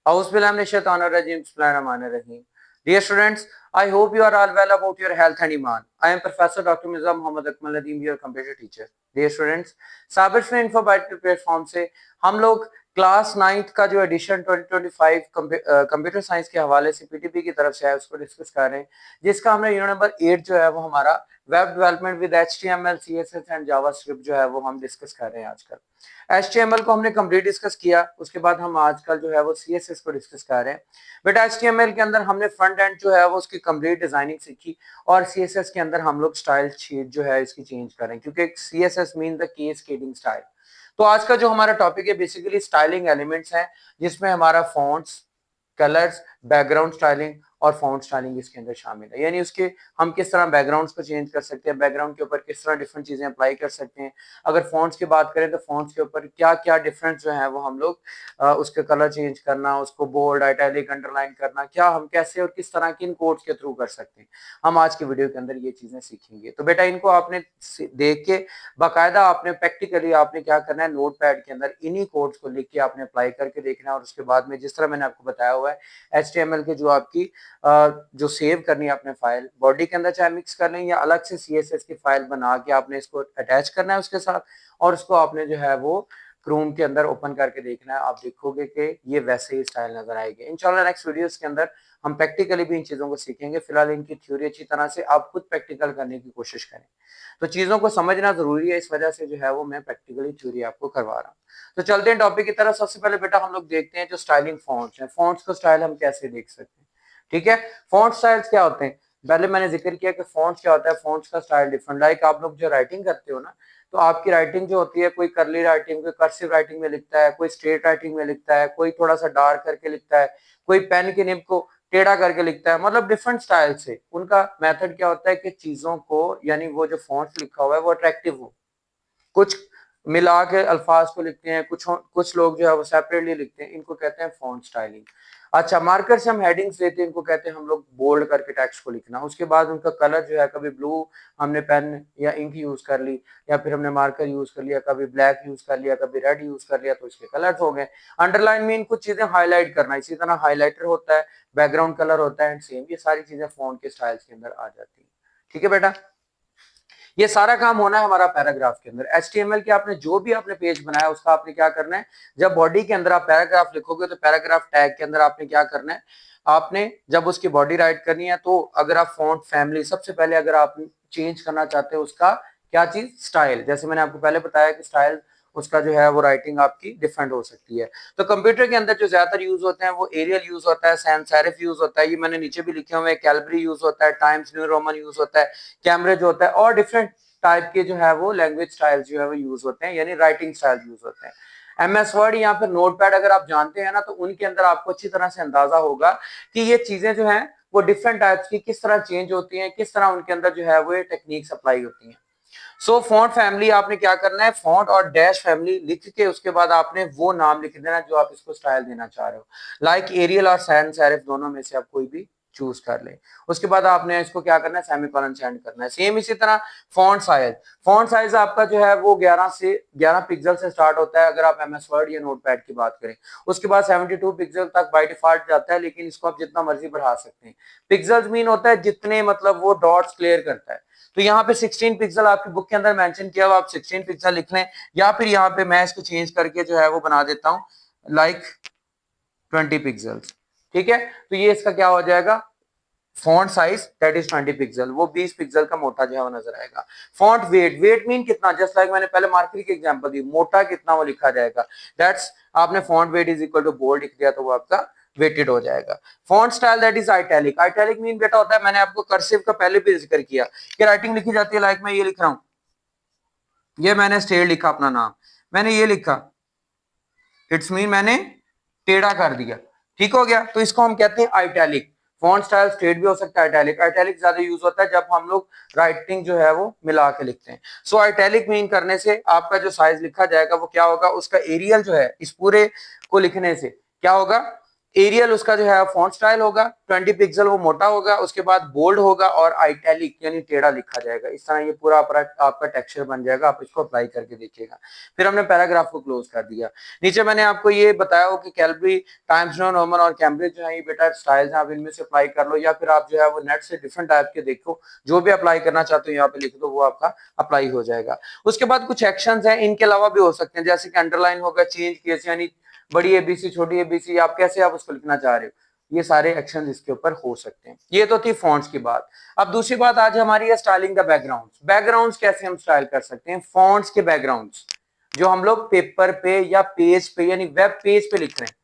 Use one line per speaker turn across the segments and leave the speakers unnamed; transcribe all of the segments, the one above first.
Auzubillahiminash-shaytanir-rajim. Bismillahir-rahmanir-rahim. Dear students, I hope you are all well about your health and iman. I am Professor Dr. Mirza Muhammad Akmal Nadeem, your computer teacher. Dear students, Sabir student info byte platform से हम लोग class 9th का जो addition 2025 computer science के हवाले से PTP की तरफ से है उसको डिस्कस कर रहे हैं, जिसका हमने यूनिट नंबर 8 जो है वो हमारा web development with HTML, CSS and JavaScript जो है वो हम डिस्कस कर रहे हैं। आजकल HTML को हमने कंप्लीट डिस्कस किया, उसके बाद हम आजकल जो है वो CSS को डिस्कस कर रहे हैं। बट HTML के अंदर हमने फ्रंट एंड जो है वो उसकी कंप्लीट डिजाइनिंग सीखी और CSS के अंदर हम लोग स्टाइल शीट जो है इसकी चेंज करें, क्योंकि CSS mean the cascading style. तो आज का जो हमारा टॉपिक है बेसिकली स्टाइलिंग एलिमेंट्स हैं, जिसमें हमारा फॉन्ट्स, कलर्स, बैकग्राउंड स्टाइलिंग और फॉन्ट स्टाइलिंग इसके अंदर शामिल है। यानी उसके हम किस तरह बैकग्राउंड्स को चेंज कर सकते हैं, बैकग्राउंड के ऊपर किस तरह डिफरेंट चीजें अप्लाई कर सकते हैं। अगर फॉन्ट्स की बात करें तो फॉन्ट्स के ऊपर क्या क्या डिफरेंस जो है वो हम लोग उसके कलर चेंज करना, उसको बोल्ड, इटैलिक, अंडरलाइन करना, क्या हम कैसे और किस तरह की इन कोड्स के थ्रू कर सकते हैं। हम आज की वीडियो के अंदर ये चीजें सीखेंगे। तो बेटा इनको आपने देख के बाकायदा आपने प्रैक्टिकली आपने क्या करना है, नोट पैड के अंदर इन्हीं कोड्स को लिख के आपने अप्लाई करके देखना है। और उसके बाद में जिस तरह मैंने आपको बताया हुआ है HTML के जो आपकी जो सेव करनी है आपने फाइल बॉडी के अंदर, चाहे मिक्स कर लें या अलग से CSS की फाइल बना के आपने इसको अटैच करना है उसके साथ, और उसको आपने जो है वो क्रोम के अंदर ओपन करके देखना है। आप देखोगे कि ये वैसे ही स्टाइल नजर आएगी। इंशाल्लाह नेक्स्ट वीडियोस के अंदर हम प्रैक्टिकली भी इन चीजों को सीखेंगे। फिलहाल इनकी थ्योरी अच्छी तरह से आप खुद प्रैक्टिकल करने की कोशिश करें। तो चीजों को समझना जरूरी है, इस वजह से जो है वो मैं प्रैक्टिकली थ्योरी आपको करवा रहा हूँ। तो चलते हैं टॉपिक की तरफ। सबसे पहले बेटा हम लोग देखते हैं जो स्टाइलिंग फॉन्ट्स हैं, फॉन्ट्स को स्टाइल हम कैसे देख सकते हैं। ठीक है, फॉन्ट स्टाइल्स क्या होते हैं, पहले मैंने जिक्र किया कि फॉन्ट्स क्या होता है। फॉन्ट्स का स्टाइल डिफरेंट, लाइक आप लोग जो राइटिंग करते हो ना, तो आपकी राइटिंग जो होती है, कोई करली राइटिंग, कोई कर्सिव राइटिंग में लिखता है, कोई स्ट्रेट राइटिंग में लिखता है, कोई थोड़ा सा डार्क करके लिखता है, कोई पेन की निब को टेढ़ा करके लिखता है, मतलब डिफरेंट स्टाइल से। उनका मेथड क्या होता है कि चीजों को, यानी वो जो फॉन्ट लिखा हुआ है वो अट्रैक्टिव हो। कुछ मिला के अल्फाज को लिखते हैं, कुछ लोग जो है वो सेपरेटली लिखते हैं, इनको कहते हैं फॉन्ट स्टाइलिंग। अच्छा, मार्कर से हम हेडिंग्स देते हैं, इनको कहते हैं हम लोग बोल्ड करके टेक्स्ट को लिखना। उसके बाद उनका कलर जो है, कभी ब्लू हमने पेन या इंक यूज कर ली, या फिर हमने मार्कर यूज कर लिया, कभी ब्लैक यूज कर लिया, कभी रेड यूज कर लिया, तो इसके कलर्स हो गए। अंडरलाइन मीन कुछ चीजें हाईलाइट करना, इसी तरह हाईलाइटर होता है, बैकग्राउंड कलर होता है, एंड सेम ये सारी चीजें फॉन्ट के स्टाइल्स के अंदर आ जाती है। ठीक है बेटा, ये सारा काम होना है हमारा पैराग्राफ के अंदर। HTML के आपने जो भी आपने पेज बनाया उसका आपने क्या करना है, जब बॉडी के अंदर आप पैराग्राफ लिखोगे तो पैराग्राफ टैग के अंदर आपने क्या करना है, आपने जब उसकी बॉडी राइट करनी है तो अगर आप फॉन्ट फैमिली, सबसे पहले अगर आप चेंज करना चाहते हो उसका क्या चीज, स्टाइल। जैसे मैंने आपको पहले बताया कि स्टाइल उसका जो है वो राइटिंग आपकी डिफरेंट हो सकती है। तो कंप्यूटर के अंदर जो ज्यादातर यूज होते हैं वो एरियल यूज होता है, सैंस सेरिफ यूज होता है, ये मैंने नीचे भी लिखे हुए हैं, कैलबरी यूज होता है, टाइम्स न्यू रोमन यूज होता है, कैम्ब्रिज होता है, और डिफरेंट टाइप के जो है वो लैंग्वेज स्टाइल जो है वो यूज होते हैं, यानी राइटिंग स्टाइल यूज होते हैं। MS वर्ड या फिर नोटपैड अगर आप जानते हैं ना, तो उनके अंदर आपको अच्छी तरह से अंदाजा होगा कि ये चीजें जो है वो डिफरेंट टाइप्स की किस तरह चेंज होती हैं, किस तरह उनके अंदर जो है वो ये टेक्निक्स अप्लाई होती हैं। सो फॉन्ट फैमिली आपने क्या करना है, फॉन्ट और डैश फैमिली लिख के उसके बाद आपने वो नाम लिख देना जो आप इसको स्टाइल देना चाह रहे हो, लाइक एरियल और सैन सेरिफ, दोनों में से आप कोई भी चूज कर ले। उसके बाद आपने इसको क्या करना है, सेमीकोलन सेंड करना है। सेम इसी तरह फॉन्ट साइज आपका जो है वो 11 पिक्सल से स्टार्ट होता है अगर आप MS वर्ड या नोटपैड की बात करें। उसके बाद 72 पिक्सल तक बाय डिफॉल्ट जाता है, लेकिन इसको आप जितना मर्जी बढ़ा सकते हैं। पिक्सल्स मीन होता है जितने, मतलब वो डॉट्स क्लियर करता है। तो यहाँ पे 16 पिक्सल आपकी बुक के अंदर मेंशन किया हुआ, आप 16 पिक्सल लिख लें, या फिर यहाँ पे मैं इसको चेंज करके जो है वो बना देता हूँ लाइक 20 पिक्सल्स। ठीक है, तो ये इसका क्या हो जाएगा, font size that is 20 pixel, वो 20 पिक्सल का मोटा जो है वो नजर आएगा। फॉन्ट वेट मीन कितना, जस्ट लाइक मैंने पहले मार्कर की एग्जांपल दी, मोटा कितना वो लिखा जाएगा, दैट्स आपने font weight is equal to bold लिख दिया तो वो आपका वेटेड हो जाएगा। Font style that is italic, italic mean बेटा होता है, मैंने आपको कर्सिव का पहले भी जिक्र किया कि राइटिंग लिखी जाती है, लाइक मैं ये लिख रहा हूं, ये मैंने स्टेट लिखा अपना नाम, मैंने ये लिखा, इट्स मीन मैंने टेढ़ा कर दिया, ठीक हो गया, तो इसको हम कहते हैं आइटैलिक। फॉन्ट स्टाइल स्ट्रेट भी हो सकता है, आइटैलिक, आइटैलिक ज्यादा यूज होता है जब हम लोग राइटिंग जो है वो मिला के लिखते हैं। सो आइटैलिक मीन करने से आपका जो साइज लिखा जाएगा वो क्या होगा, उसका एरियल जो है इस पूरे को लिखने से क्या होगा, एरियल उसका जो है फॉन्ट स्टाइल होगा, 20 पिक्सल वो मोटा होगा, उसके बाद बोल्ड होगा और आइटैलिक यानी टेढ़ा लिखा जाएगा। इस तरह ये पूरा आपका टेक्सचर बन जाएगा। आप इसको अप्लाई करके देखिएगा। फिर हमने पैराग्राफ को क्लोज कर दिया। नीचे मैंने आपको ये बताया हो कि कैलबरी, टाइम्स न्यू रोमन और कैम्ब्रिज जो है ये बेटा स्टाइल्स हैं, आप इनमें से अप्लाई कर लो, या फिर आप जो है वो नेट से डिफरेंट टाइप के देखो, जो भी अप्लाई करना चाहते हो यहाँ पे लिख दो, वो आपका अप्लाई हो जाएगा। उसके बाद कुछ एक्शंस हैं, इनके अलावा भी हो सकते हैं, जैसे कि अंडरलाइन होगा, चेंज केस यानी बड़ी एबीसी छोटी एबीसी, आप कैसे आप उसको लिखना चाह रहे हो, ये सारे एक्शन इसके ऊपर हो सकते हैं। ये तो थी फॉन्ट्स की बात। अब दूसरी बात आज हमारी है स्टाइलिंग द बैकग्राउंड्स। बैकग्राउंड्स कैसे हम स्टाइल कर सकते हैं, फॉन्ट्स के बैकग्राउंड्स जो हम लोग पेपर पे या पेज पे यानी वेब पेज पे लिख रहे हैं।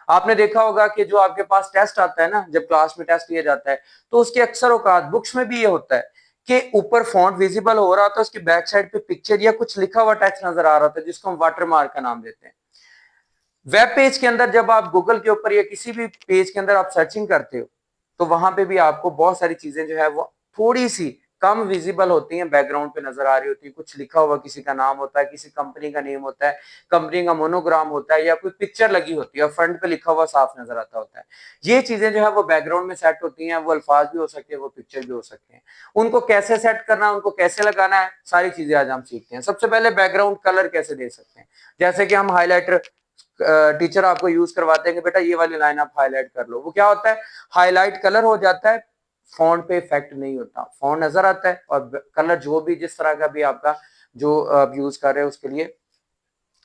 आपने देखा होगा कि जो आपके पास टेस्ट आता है ना, जब क्लास में टेस्ट लिया जाता है, तो उसके अक्सर औकात बुक्स में भी ये होता है कि ऊपर फॉन्ट विजिबल हो रहा था, उसकी बैक साइड पे पिक्चर या कुछ लिखा हुआ टेक्स्ट नजर आ रहा था, जिसको हम वाटरमार्क का नाम देते हैं। वेब पेज के अंदर जब आप गूगल के ऊपर या किसी भी पेज के अंदर आप सर्चिंग करते हो, तो वहां पे भी आपको बहुत सारी चीजें जो है वो थोड़ी सी कम विजिबल होती हैं, बैकग्राउंड पे नजर आ रही होती है। कुछ लिखा हुआ किसी का नाम होता है, किसी कंपनी का नेम होता है, कंपनी का मोनोग्राम होता है, या कोई पिक्चर लगी होती है और फ्रंट पे लिखा हुआ साफ नजर आता होता है। ये चीजें जो है वो बैकग्राउंड में सेट होती हैं। वो अल्फाज भी हो सकते हैं, वो पिक्चर भी हो सकते हैं। उनको कैसे सेट करना है, उनको कैसे लगाना है, सारी चीजें आज हम सीखते हैं। सबसे पहले बैकग्राउंड कलर कैसे दे सकते हैं। जैसे कि हम हाईलाइटर, टीचर आपको यूज करवाते हैं कि बेटा ये वाली लाइन आप हाईलाइट कर लो। वो क्या होता है, हाईलाइट कलर हो जाता है, फॉन्ट पे इफेक्ट नहीं होता, फॉन्ट नजर आता है और कलर जो भी जिस तरह का भी आपका जो आप यूज कर रहे हो उसके लिए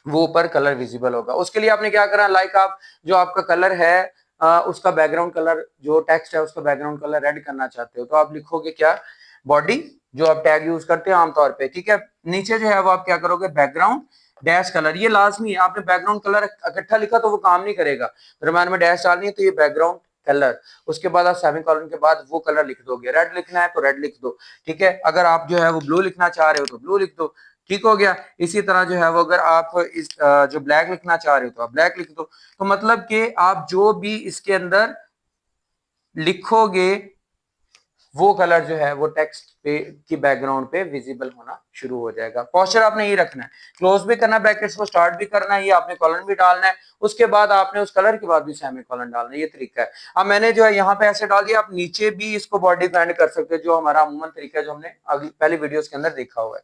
वो ऊपर कलर विजिबल होगा। उसके लिए आपने क्या करना, लाइक आप जो आपका कलर है उसका बैकग्राउंड कलर, जो टेक्स्ट है उसका बैकग्राउंड कलर रेड करना चाहते हो, तो आप लिखोगे क्या, बॉडी, जो आप टैग यूज करते हो आमतौर पे, ठीक है। नीचे जो है वो आप क्या करोगे, बैकग्राउंड डैश कलर। ये लाजमी है, आपने बैकग्राउंड कलर इकट्ठा लिखा तो वो काम नहीं करेगा, दरम्यान में डैश डालनी है, तो ये बैकग्राउंड कलर। उसके बाद आप सेमीकोलन के बाद वो कलर लिख दोगे। रेड लिखना है तो रेड लिख दो, ठीक है। अगर आप जो है वो ब्लू लिखना चाह रहे हो तो ब्लू लिख दो, ठीक हो गया। इसी तरह जो है वो अगर आप इस जो ब्लैक लिखना चाह रहे हो तो आप ब्लैक लिख दो। तो मतलब कि आप जो भी इसके अंदर लिखोगे वो कलर जो है वो टेक्स्ट पे की बैकग्राउंड पे विजिबल होना शुरू हो जाएगा। पोस्चर आपने ये रखना है, क्लोज भी करना है ब्रैकेट्स को, स्टार्ट भी करना है, ये आपने कॉलन भी डालना है, उसके बाद आपने उस कलर के बाद भी सेमी कॉलन डालना है। ये तरीका है। अब मैंने जो है यहाँ पे ऐसे डाल दिया, आप नीचे भी इसको बॉडी को एंड कर सकते हो, जो हमारा अमूमन तरीका है जो हमने अगली पहली वीडियोस के अंदर देखा हुआ है।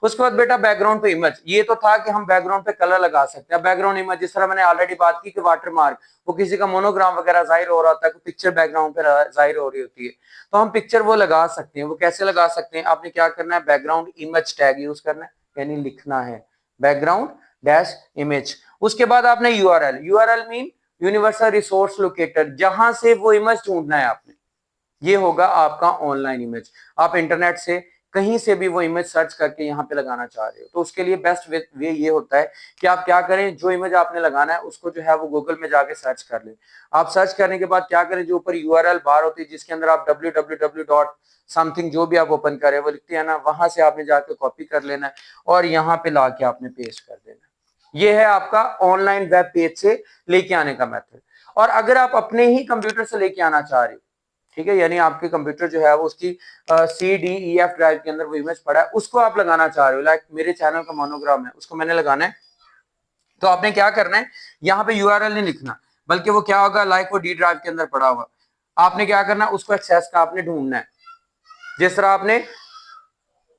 उसके बाद बेटा बैकग्राउंड पे इमेज, ये तो था कि हम बैकग्राउंड पे कलर लगा सकते हैं। बैकग्राउंड इमेज जिस तरह मैंने ऑलरेडी बात की कि वाटरमार्क, वो किसी का मोनोग्राम वगैरह जाहिर हो रहा होता है, पिक्चर बैकग्राउंड पे जाहिर हो रही होती है, तो हम पिक्चर वो लगा सकते हैं। वो कैसे लगा सकते हैं, आपने क्या करना है, बैकग्राउंड इमेज टैग यूज करना है, यानी लिखना है बैकग्राउंड डैश इमेज। उसके बाद आपने URL, URL mean universal resource locator, जहां से वो इमेज ढूंढना है आपने, ये होगा आपका ऑनलाइन इमेज। आप इंटरनेट से कहीं से भी वो इमेज सर्च करके यहाँ पे लगाना चाह रहे हो, तो उसके लिए बेस्ट वे ये होता है कि आप क्या करें, जो इमेज आपने लगाना है उसको जो है वो गूगल में जाके सर्च कर लें। आप सर्च करने के बाद क्या करें, जो ऊपर यूआरएल बार होती है जिसके अंदर आप www डॉट समथिंग जो भी आप ओपन करें वो लिखते हैं ना, वहां से आपने जाके कॉपी कर लेना है और यहाँ पे ला के आपने पेस्ट कर देना है। ये है आपका ऑनलाइन वेब पेज से लेके आने का मेथड। और अगर आप अपने ही कंप्यूटर से लेके आना चाह रहे हो, ठीक है, यानी आपके कंप्यूटर जो है वो उसकी CDEF ड्राइव के अंदर वो इमेज पड़ा है, उसको आप लगाना चाह रहे हो, लाइक मेरे चैनल का मोनोग्राम है, उसको मैंने लगाना है, तो आपने क्या करना है, यहाँ पे यूआरएल नहीं लिखना, बल्कि वो क्या होगा, लाइक वो डी ड्राइव के अंदर पड़ा हुआ, आपने क्या करना है, उसको एक्सेस का आपने ढूंढना है। जिस तरह आपने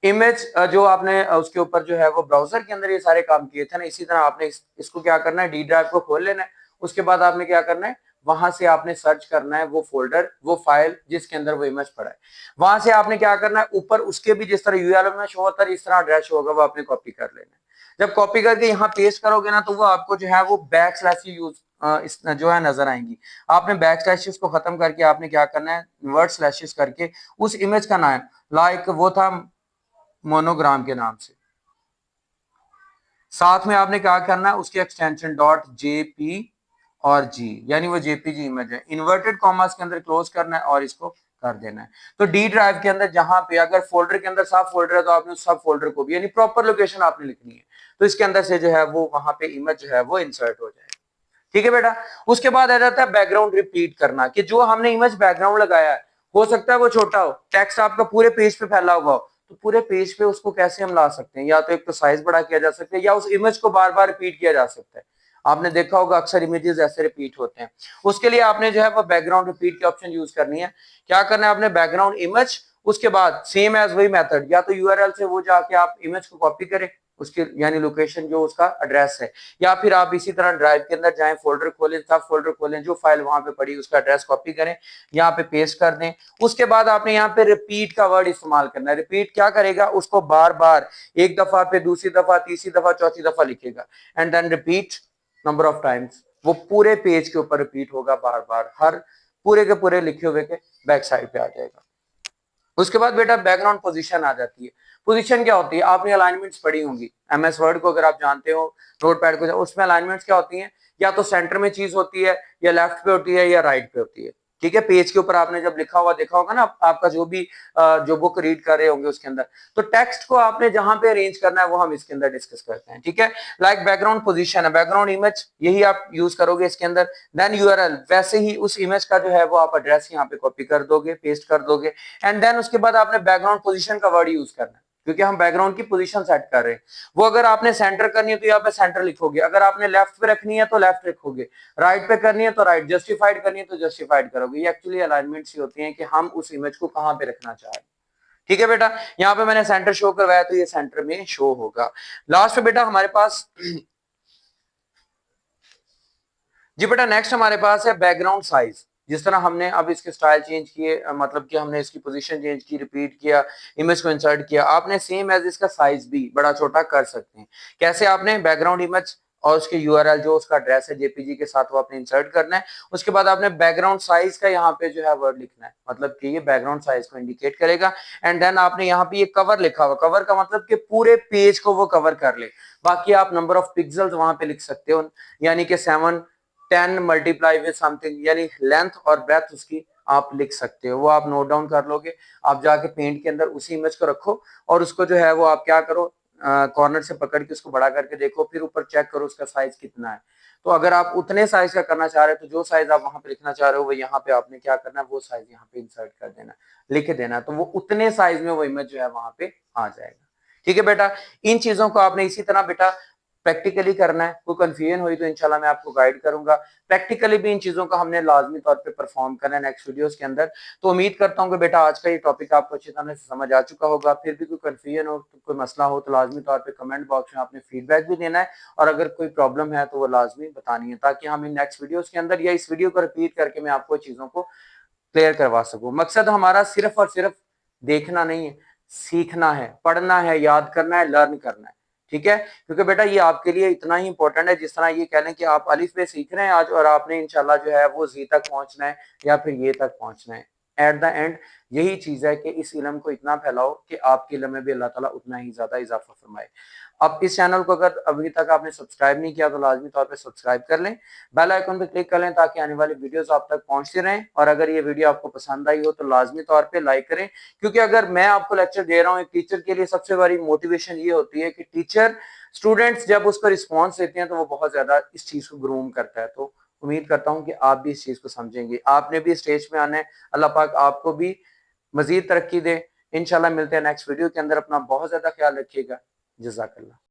इमेज जो आपने उसके ऊपर जो है वो ब्राउजर के अंदर ये सारे काम किए थे ना, इसी तरह आपने इसको क्या करना है, डी ड्राइव को खोल लेना है। उसके बाद आपने क्या करना है, वहां से आपने सर्च करना है वो फोल्डर, वो फाइल जिसके अंदर वो इमेज पड़ा है। वहां से आपने क्या करना है, ऊपर उसके भी जिस तरह यूआरएल में शो होता है इस तरह एड्रेस होगा, वो आपने कॉपी कर लेना है। जब कॉपी करके यहाँ पेस्ट करोगे ना, तो वो आपको जो है वो बैक स्लैश यूज इस जो है नजर आएंगी। आपने बैक स्लैशेस को खत्म करके आपने क्या करना है, वर्ड स्लैशेस करके उस इमेज का नाम, लाइक वो था मोनोग्राम के नाम से, साथ में आपने क्या करना है, उसके एक्सटेंशन .jp और जी, यानी वो जेपीजी इमेज है, इन्वर्टेड कॉमर्स के अंदर क्लोज करना है और इसको कर देना है। तो डी ड्राइव के अंदर जहां पे अगर फोल्डर के अंदर सब फोल्डर है तो आपने सब फोल्डर को भी यानी प्रॉपर लोकेशन आपने लिखनी है, तो इसके अंदर से जो है वो वहां पे इमेज जो है वो इंसर्ट हो जाएगी। ठीक है बेटा। उसके बाद आ जाता है बैकग्राउंड रिपीट करना, कि जो हमने इमेज बैकग्राउंड लगाया है, हो सकता है वो छोटा हो, टेक्स्ट आपका पूरे पेज पे फैला हुआ हो, तो पूरे पेज पे उसको कैसे हम ला सकते हैं, या तो एक तो साइज बड़ा किया जा सकता है या उस इमेज को बार बार रिपीट किया जा सकता है। आपने देखा होगा अक्सर इमेजेस ऐसे रिपीट होते हैं। उसके लिए आपने जो है वो बैकग्राउंड रिपीट की ऑप्शन यूज करनी है। क्या करना है आपने, बैकग्राउंड इमेज, उसके बाद सेम एज वही मेथड, या तो यूआरएल से वो जाके आप इमेज को कॉपी करें, उसकी यानी लोकेशन जो उसका एड्रेस है, या फिर आप इसी तरह ड्राइव के अंदर जाएं, फोल्डर खोलें, सब फोल्डर खोलें, जो फाइल वहां पे पड़ी उसका एड्रेस कॉपी करें, यहाँ पे पेस्ट कर दें। उसके बाद आपने यहाँ पे रिपीट का वर्ड इस्तेमाल करना है। रिपीट क्या करेगा, उसको बार बार एक दफा पे दूसरी दफा तीसरी दफा चौथी दफा लिखेगा, and then repeat number of times. वो पूरे पेज के ऊपर रिपीट होगा बार बार, हर पूरे के पूरे लिखे हुए के बैक साइड पे आ जाएगा। उसके बाद बेटा बैकग्राउंड पोजीशन आ जाती है। पोजीशन क्या होती है, आपने अलाइनमेंट्स पढ़ी होंगी एमएस वर्ड को, अगर आप जानते हो नोटपैड को, उसमें अलाइनमेंट्स क्या होती हैं, या तो सेंटर में चीज होती है, या लेफ्ट पे होती है, या राइट पे होती है। ठीक है, पेज के ऊपर आपने जब लिखा हुआ देखा होगा ना, आपका जो भी जो बुक रीड कर रहे होंगे उसके अंदर, तो टेक्स्ट को आपने जहां पे अरेंज करना है वो हम इसके अंदर डिस्कस करते हैं। ठीक है, लाइक बैकग्राउंड पोजीशन है, बैकग्राउंड इमेज, यही आप यूज करोगे इसके अंदर। देन यूआरएल, वैसे ही उस इमेज का जो है वो आप एड्रेस यहाँ पे कॉपी कर दोगे, पेस्ट कर दोगे, एंड देन उसके बाद आपने बैकग्राउंड पोजीशन का वर्ड यूज करना है, क्योंकि हम बैकग्राउंड की पोजीशन सेट कर रहे हैं। वो अगर आपने सेंटर करनी है तो यहाँ पे सेंटर लिखोगे, अगर आपने लेफ्ट पे रखनी है तो लेफ्ट लिखोगे, राइट पे करनी है तो राइट, जस्टिफाइड करनी है तो जस्टिफाइड करोगे। ये एक्चुअली अलाइनमेंट्स ही होती हैं कि हम उस इमेज को कहां पे रखना चाह रहे हैं। ठीक है बेटा, यहाँ पे मैंने सेंटर शो करवाया तो ये सेंटर में शो होगा। लास्ट पे बेटा हमारे पास जी बेटा नेक्स्ट हमारे पास है बैकग्राउंड साइज। जिस तरह हमने अब इसके स्टाइल चेंज किए, मतलब कि हमने इसकी पोजीशन चेंज की, रिपीट किया, इमेज को इंसर्ट किया, आपने सेम एज इसका साइज भी बड़ा छोटा कर सकते हैं। कैसे, आपने बैकग्राउंड इमेज और उसके यूआरएल जो उसका एड्रेस है जेपीजी के साथ वो आपने इंसर्ट करना है। उसके बाद आपने बैकग्राउंड साइज का यहाँ पे जो है वर्ड लिखना है, मतलब कि ये बैकग्राउंड साइज को इंडिकेट करेगा। एंड देन आपने यहाँ पे ये कवर लिखा हुआ, कवर का मतलब कि पूरे पेज को वो कवर कर ले। बाकी आप नंबर ऑफ पिक्सल्स वहां पे लिख सकते हो, यानी कि 7 10 मल्टीप्लाई विद समथिंग, यानी लेंथ और ब्रेथ उसकी आप लिख सकते हो, वो आप नोट डाउन कर लोगे। आप जाके पेंट के अंदर उसी इमेज को रखो और उसको जो है वो आप क्या करो, कॉर्नर से पकड़ के उसको बड़ा करके देखो, फिर ऊपर चेक करो उसका साइज कितना है। तो अगर आप उतने साइज का करना चाह रहे हो तो जो साइज आप वहां पे लिखना चाह रहे हो वो यहाँ पे आपने क्या करना है, वो साइज यहाँ पे इंसर्ट कर देना, लिख देना, तो वो उतने साइज में वो इमेज जो है वहां पे आ जाएगा। ठीक है बेटा, इन चीजों को आपने इसी तरह बेटा प्रैक्टिकली करना है। कोई कंफ्यूजन हुई तो इंशाल्लाह मैं आपको गाइड करूंगा। प्रैक्टिकली भी इन चीजों का हमने लाजमी तौर पे परफॉर्म करना है नेक्स्ट वीडियोस के अंदर। तो उम्मीद करता हूँ कि बेटा आज का ये टॉपिक आपको अच्छी तरह से समझ आ चुका होगा। फिर भी कोई कंफ्यूजन हो, तो कोई मसला हो, तो लाजमी तौर पे कमेंट बॉक्स में आपने फीडबैक भी देना है, और अगर कोई प्रॉब्लम है तो वो लाजमी बतानी है, ताकि हम इन नेक्स्ट वीडियोस के अंदर या इस वीडियो को रिपीट करके मैं आपको चीजों को क्लियर करवा सकूं। मकसद हमारा सिर्फ और सिर्फ देखना नहीं है, सीखना है, पढ़ना है, याद करना है, लर्न करना है। ठीक है, क्योंकि बेटा ये आपके लिए इतना ही इंपॉर्टेंट है, जिस तरह ये कह लें कि आप अलिफ बे सीख रहे हैं आज, और आपने इंशाल्लाह जो है वो जी तक पहुंचना है या फिर ये तक पहुंचना है। एट द एंड यही चीज है कि इस इल्म को इतना फैलाओ कि आपके इल्म में भी अल्लाह ताला उतना ही ज्यादा इजाफा फरमाए। अब इस चैनल को अगर अभी तक आपने सब्सक्राइब नहीं किया तो लाजमी तौर पे सब्सक्राइब कर लें, बेल आइकन पे क्लिक कर लें, ताकि आने वाली वीडियोस आप तक पहुंचती रहें। और अगर ये वीडियो आपको पसंद आई हो तो लाजमी तौर पे लाइक करें, क्योंकि अगर मैं आपको लेक्चर दे रहा हूँ, एक टीचर के लिए सबसे बड़ी मोटिवेशन ये होती है कि टीचर स्टूडेंट्स जब उसको रिस्पॉन्स देते हैं तो वो बहुत ज्यादा इस चीज को ग्रूम करता है। तो उम्मीद करता हूँ कि आप भी इस चीज को समझेंगे, आपने भी स्टेज पे आना है। अल्लाह पाक आपको भी मजीद तरक्की दे। इंशाल्लाह मिलते हैं नेक्स्ट वीडियो के अंदर। अपना बहुत ज्यादा ख्याल रखिएगा। जज़ाकल्लाह।